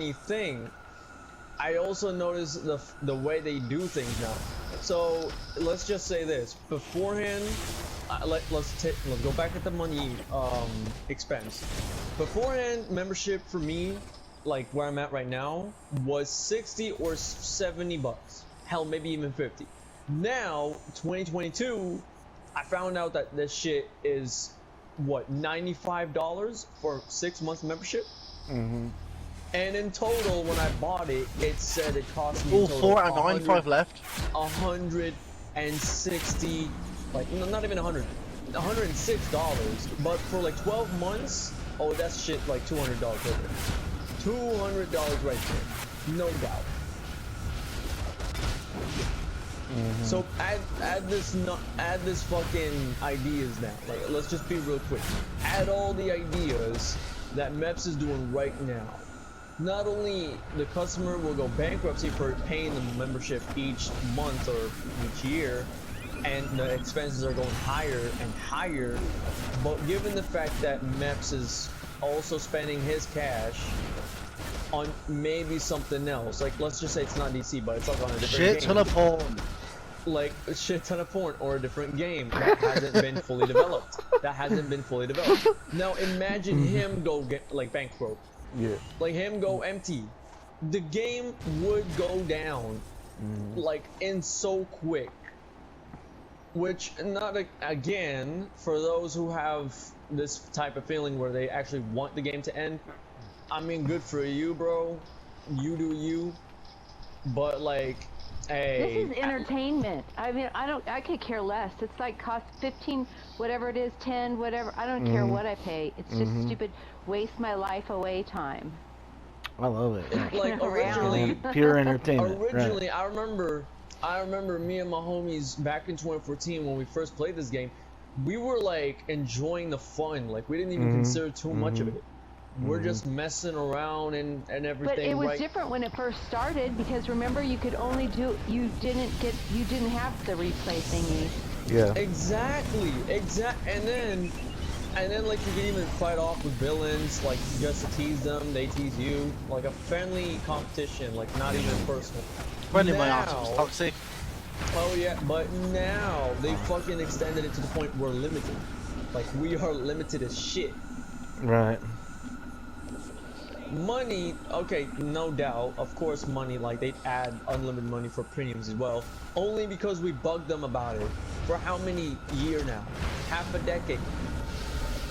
funny thing, I also noticed the way they do things now. So let's just say this beforehand. Let's go back at the money expense. Beforehand, membership for me, like where I'm at right now, was 60 or 70 bucks. Hell, maybe even 50. Now, 2022, I found out that this shit is what, $95 for 6 months membership. And in total, when I bought it, it said it cost me. All 4 and 95 left. 160, like not even 100, $106. But for like 12 months, oh, that's shit like $200 over. $200 right there, no doubt. So add this fucking ideas now. Like, let's just be real quick. Add all the ideas that MEPS is doing right now. Not only the customer will go bankruptcy for paying the membership each month or each year, and the expenses are going higher and higher, but given the fact that MEPS is also spending his cash on maybe something else, like let's just say it's not DC, but it's like on a different game. Shit ton of porn. Like a shit ton of porn or a different game that hasn't been fully developed. Now imagine him go get like bankrupt. Yeah. Like him go empty. The game would go down like in so quick. Which not again for those who have this type of feeling where they actually want the game to end. I mean, good for you, bro. You do you. But like, hey. This is entertainment. I mean, I could care less. It's like cost 15, whatever it is, 10, whatever. I don't care what I pay. It's just stupid, waste my life away time. I love it. Yeah. Like originally, pure entertainment. Originally, right. I remember me and my homies back in 2014 when we first played this game. We were like enjoying the fun. Like we didn't even consider too much of it. We're just messing around and everything. But it was different when it first started because remember you could only do you didn't have the replay thingy. Yeah. Exactly. And then like you can even fight off with villains like just to tease them. They tease you like a friendly competition, like not even personal. Friendly my ass was toxic. Oh yeah, but now they fucking extended it to the point we're limited. Like we are limited as shit. Right. Money, okay, no doubt, of course money, like they'd add unlimited money for premiums as well, only because we bugged them about it for how many years now? Half a decade.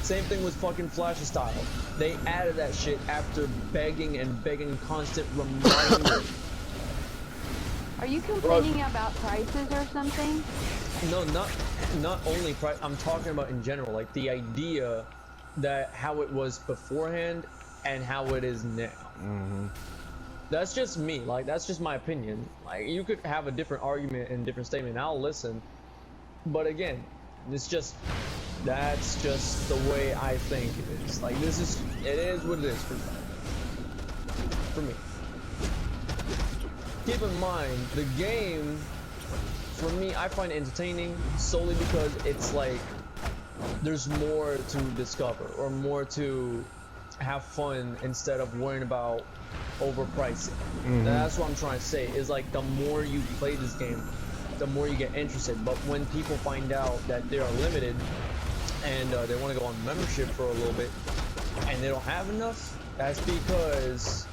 Same thing with fucking Flash style. They added that shit after begging constant reminders. Are you complaining about prices or something? No, not only price, I'm talking about in general, like the idea that how it was beforehand and how it is now. That's just me, like that's just my opinion. Like you could have a different argument and different statement, I'll listen. But again, that's just the way I think it is. Like it is what it is for me. Keep in mind, the game, for me, I find it entertaining solely because it's like there's more to discover or more to have fun instead of worrying about overpricing. That's what I'm trying to say, is like the more you play this game, the more you get interested. But when people find out that they are limited and they want to go on membership for a little bit and they don't have enough, that's because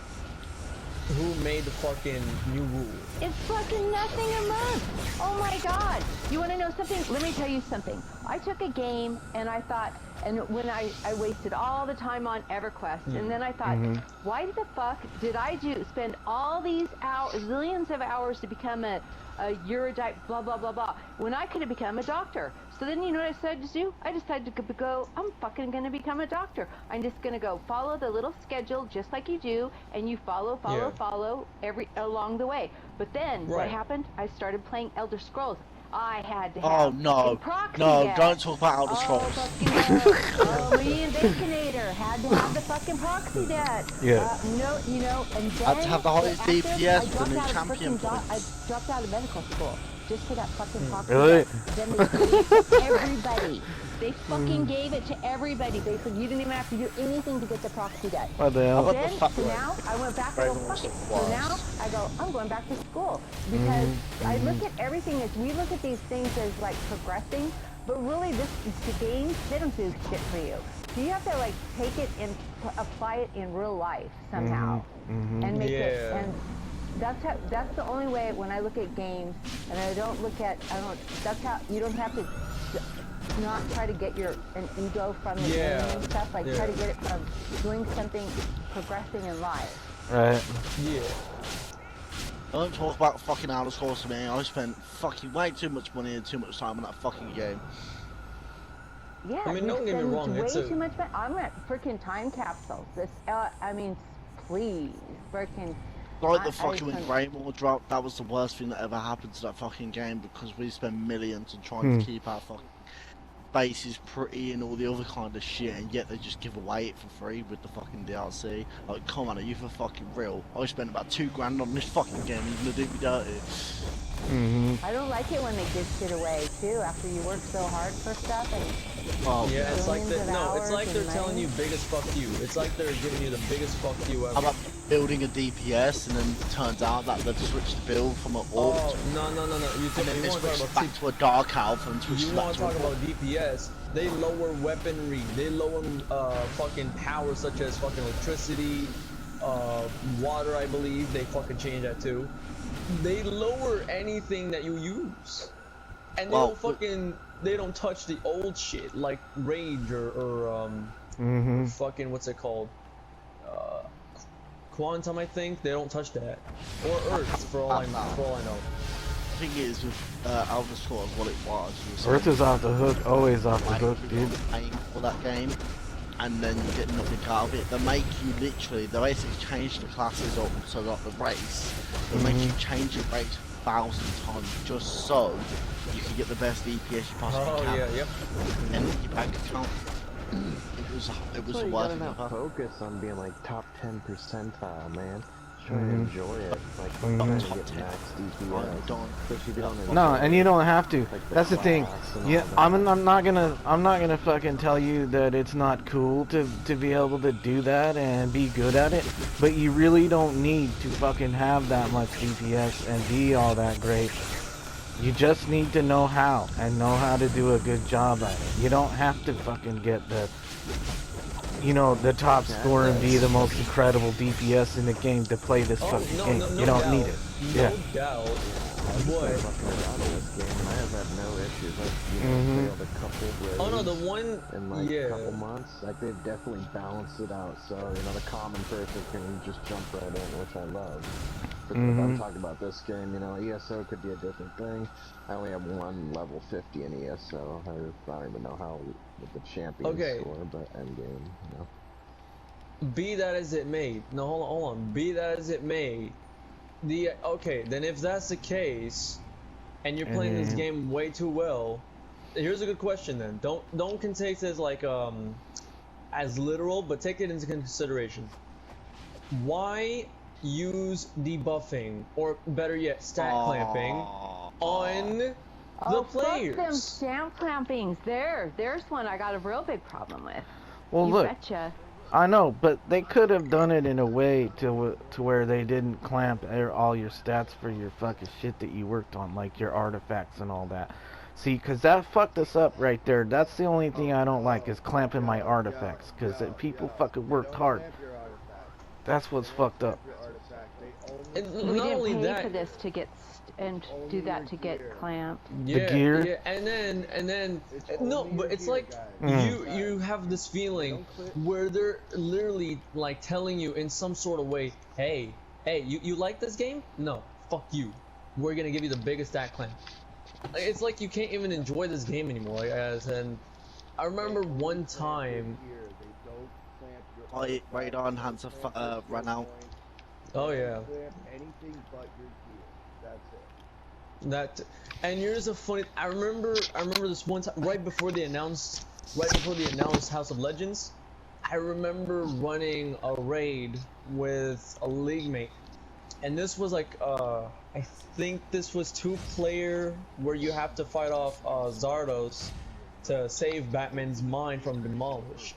who made the fucking new rule? It's fucking nothing a month. Oh my god. You want to know something? Let me tell you something. I took a game and I thought, and when I wasted all the time on EverQuest, and then I thought, why the fuck did I spend all these zillions of hours to become a Eurotype blah blah blah blah when I could have become a doctor? So then you know what I decided to do? I decided to go, I'm fucking gonna become a doctor. I'm just gonna go follow the little schedule just like you do, and you follow along the way. But then what happened? I started playing Elder Scrolls. I had to have a proxy debt. Don't talk about Elder Scrolls. Me and Baconator had to have the fucking proxy debt. Yeah. No, you know, and then Had to have the highest DPS, the new champion I dropped out of medical school just for that fucking proxy. Really? Then they gave it to everybody. They fucking gave it to everybody. They said you didn't even have to do anything to get the proxy debt. What the hell? Then, so now I went back and go, fuck it. So now I go, I'm going back to school. Because I look at everything as, we look at these things as like progressing, but really the games, they don't do shit for you. So you have to like take it and apply it in real life somehow. And make it, and that's the only way when I look at games, and that's how, you don't have to not try to get an ego from the game and stuff, like try to get it from doing something, progressing in life. Right. Yeah. Don't talk about fucking Outer Scrolls to me. I spent fucking way too much money and too much time on that fucking game. Yeah, I mean, don't get me wrong, way it's too much. I'm at freaking time capsules. This, I mean, please, freaking. Like the fucking when Greymore dropped, that was the worst thing that ever happened to that fucking game because we spent millions on trying to keep our fucking bases pretty and all the other kind of shit, and yet they just give away it for free with the fucking DLC. Like, come on, are you for fucking real? I spent about $2 on this fucking game, you're gonna do me dirty. I don't like it when they give shit away too after you work so hard for stuff. And yeah, it's like it's like they're telling you biggest fuck you. It's like they're giving you the biggest fuck you ever. How about building a DPS and then it turns out that they've switched the build from an orc no. You want to talk about back to a dark elf and switched you back want to to talk about DPS? They lower weaponry. They lower fucking power such as fucking electricity, water. I believe they fucking change that too. They lower anything that you use, and they don't touch the old shit like rage or fucking what's it called, quantum. I think they don't touch that, or earth for all I know. The thing is with Elder Scrolls, what it was Earth is off the hook, always off the hook, dude. Paying for that game, and then you get nothing out of it. They make you literally, they basically change the classes up so that the race, they make you change your race 1,000 times just so you can get the best DPS you possibly can. Yeah, yep. And your bank account. It was so the you worst gotta thing not ever. focus on being like top 10 percentile, man. Try to enjoy it. Like trying to Top get 10. max I'm done. DPS. Especially if you don't enjoy No, and you don't have to. like, That's the thing. class and Yeah, all that. I'm not gonna fucking tell you that it's not cool to be able to do that and be good at it. But you really don't need to fucking have that much DPS and be all that great. You just need to know how and know how to do a good job at it. You don't have to fucking get the, you know, the top score and be the most incredible DPS in the game to play this fucking game. You don't need it. No Yeah. doubt. I've been fucking around in this game and I have had no issues. I've failed a couple raids Oh no, the one. in like a couple months. Like they've definitely balanced it out. So you know the common person can just jump right in, which I love. But if I'm talking about this game, you know, ESO could be a different thing. I only have one level 50 in ESO. I don't even know how with the champion score, but endgame, you know. Be that as it may. No, hold on. Be that as it may. Okay, then if that's the case, and you're playing this game way too well, here's a good question then. Don't take this like as literal, but take it into consideration. Why use debuffing, or better yet, stat clamping on the players? Fuck them stamp clampings. There's one I got a real big problem with. Well, You look. betcha. I know, but they could have done it in a way to where they didn't clamp all your stats for your fucking shit that you worked on, like your artifacts and all that. See, because that fucked us up right there. That's the only thing I don't like, is clamping my artifacts, because people fucking worked hard. That's what's fucked up. And We not didn't only pay that, for this to get and do that to get clamped. gear? Yeah, and then no, but it's like you have this feeling where they're literally like telling you in some sort of way, hey, you like this game? No, fuck you. We're gonna give you the biggest stat clamp. It's like you can't even enjoy this game anymore, guys. And I remember one time. Radar enhancer ran out. Oh yeah. And here's a funny. I remember this one time right before they announced House of Legends. I remember running a raid with a league mate, and this was like I think this was 2-player where you have to fight off Zardos to save Batman's mind from demolish.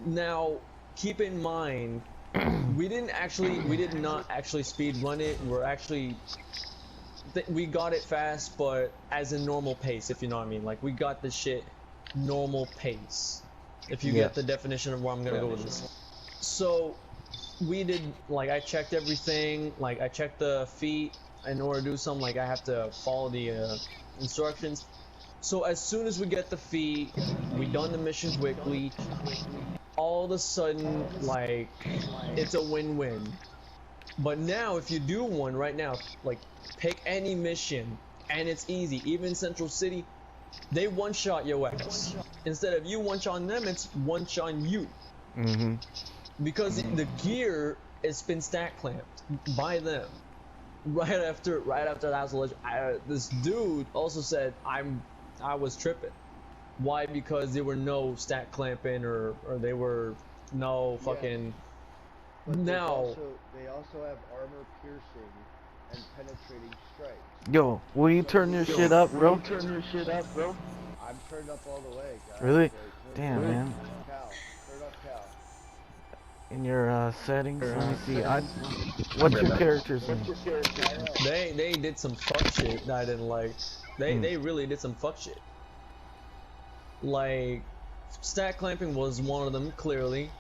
Now keep in mind we did not actually speed run it. We're actually we got it fast, but as a normal pace, if you know what I mean. Like we got the shit normal pace, if you get the definition of where I'm gonna go with this. So we did, like, I checked everything, like I checked the feat. In order to do something, like I have to follow the instructions. So as soon as we get the feat, we done the mission quickly, all of a sudden, like, it's a win-win. But now if you do one right now, like pick any mission and it's easy. Even Central City, they one-shot your ass. Instead of you one-shotting them, it's one-shot you. Because the gear has been stack clamped by them. Right after that was this dude also said I was tripping. Why? Because there were no stack clamping or there were no fucking. But now they also have armor piercing and penetrating strikes. Yo, will you turn your shit up, bro? I'm turned up all the way, guys. Really? Turn Damn, man. Cal. Turn up Cal. In your settings, let me see. What's your character's name? they did some fuck shit that I didn't like. They really did some fuck shit. Like stack clamping was one of them, clearly.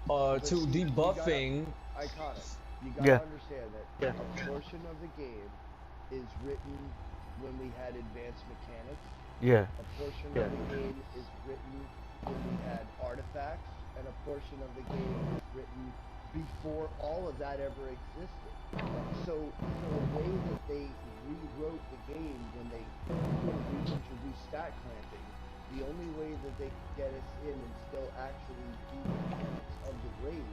To debuffing. Iconic. You gotta understand that a portion of the game is written when we had advanced mechanics. Yeah. A portion of the game is written when we had artifacts, and a portion of the game is written before all of that ever existed. So the way that they rewrote the game when they reintroduced stack clamping, the only way that they could get us in and still actually do the mechanics of the raid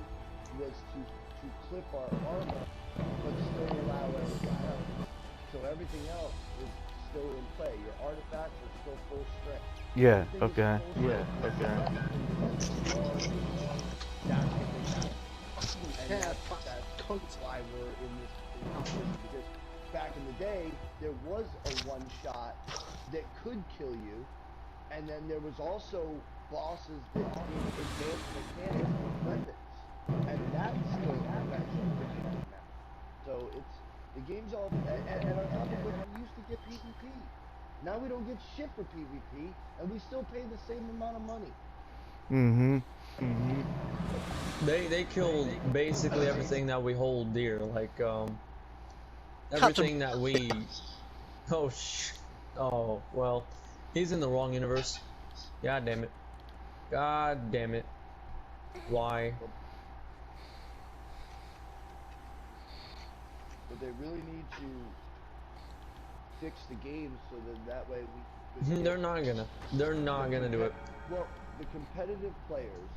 was to clip our armor, but still allow everything else. So everything else is still in play. Your artifacts are still full strength. Yeah, okay. And that's why we're in this competition, because back in the day, there was a one-shot that could kill you, and then there was also bosses that did advanced mechanics with weapons, and that's still now. So it's, the game's all, and on top of which we used to get PvP. Now we don't get shit for PvP, and we still pay the same amount of money. They killed basically everything that we hold dear, like everything that we. Oh well, he's in the wrong universe. God damn it. God damn it. Why? But they really need to fix the game so that way we. They're not gonna do it. Well, the competitive players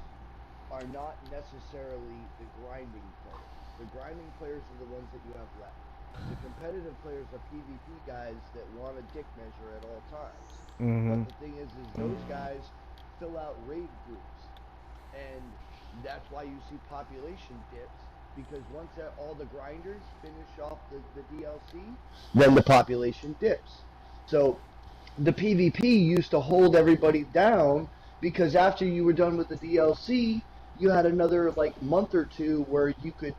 are not necessarily the grinding players. The grinding players are the ones that you have left. The competitive players are PvP guys that want a dick measure at all times. But the thing is those guys fill out raid groups, and that's why you see population dips, because once all the grinders finish off the DLC, then the population dips. So the PvP used to hold everybody down, because after you were done with the DLC, you had another like month or two where you could